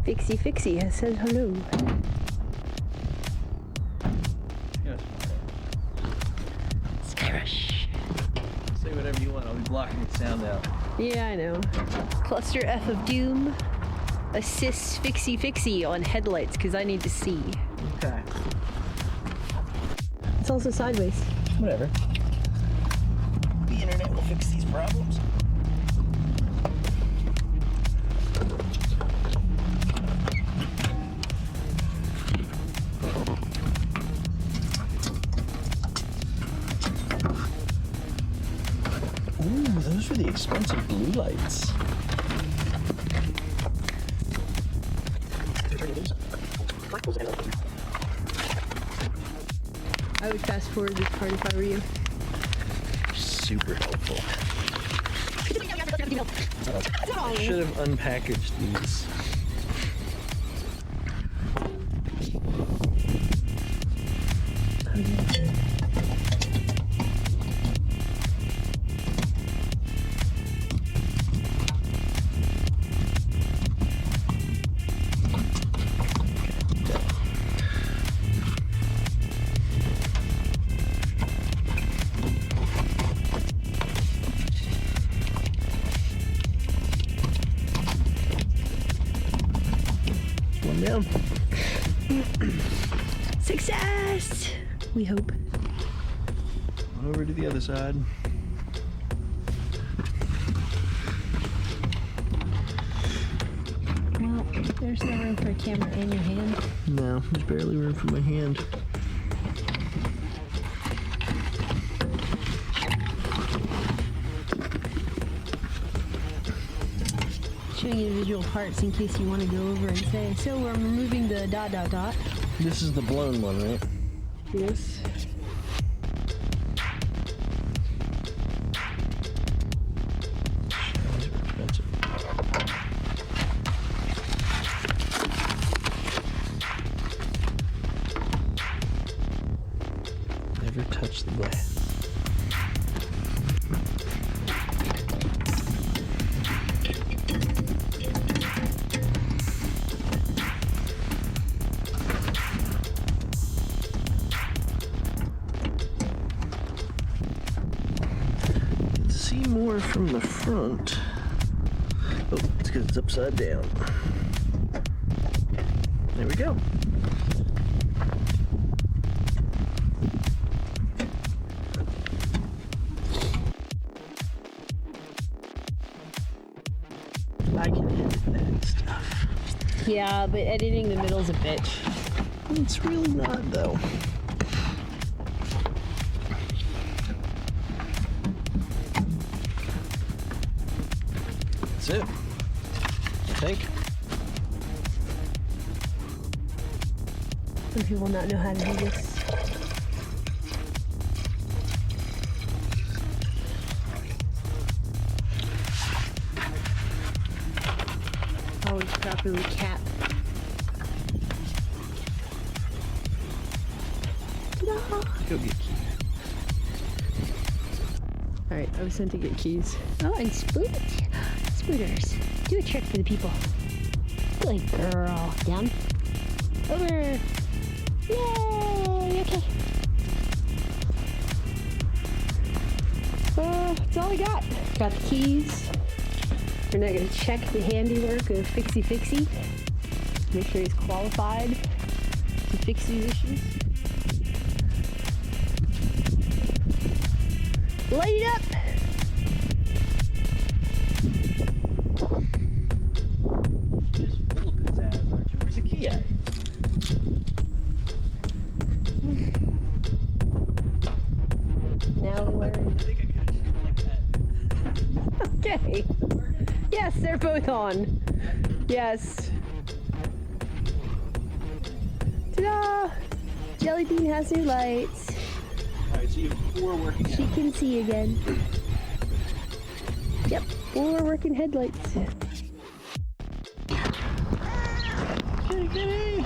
FIXY has said hello. Yes. Skyrush. Say whatever you want, I'll be blocking the sound out. Yeah, I know. Cluster F of Doom. Assist FIXY on headlights because I need to see. Okay. It's also sideways. Whatever. The internet will fix these problems. Ooh, those were the expensive blue lights. I would fast forward this part if I were you. Super helpful. Should have unpackaged these. One down. Success! We hope. Over to the other side. Well, there's no room for a camera in your hand. No, there's barely room for my hand. Showing individual parts in case you want to go over and say, so we're removing the ... This is the blown one, right? Yes. Never touch the glass. See more from the front. Oh, it's because it's upside down. There we go. I can edit that stuff. Yeah, but editing the middle's a bitch. It's really not, though. That's it, I think. Some people not know how to do this. Always properly capped. Go get keys. Alright, I was sent to get keys. Oh, and spooters. Do a trick for the people. Good girl. Down. Over. Yay! Okay. That's all I got. Got the keys. We're now going to check the handiwork of FIXY. Make sure he's qualified to fix these issues. Light it up! Just full of pizzazz, aren't you? Where's the key at? Now we're... I think I could have like that. Okay. Yes, they're both on. Yes. Ta-da! Jelly Bean has new lights. Alright, so you have 4 working She out. can see again. Yep, 4 working headlights. Kitty, kitty!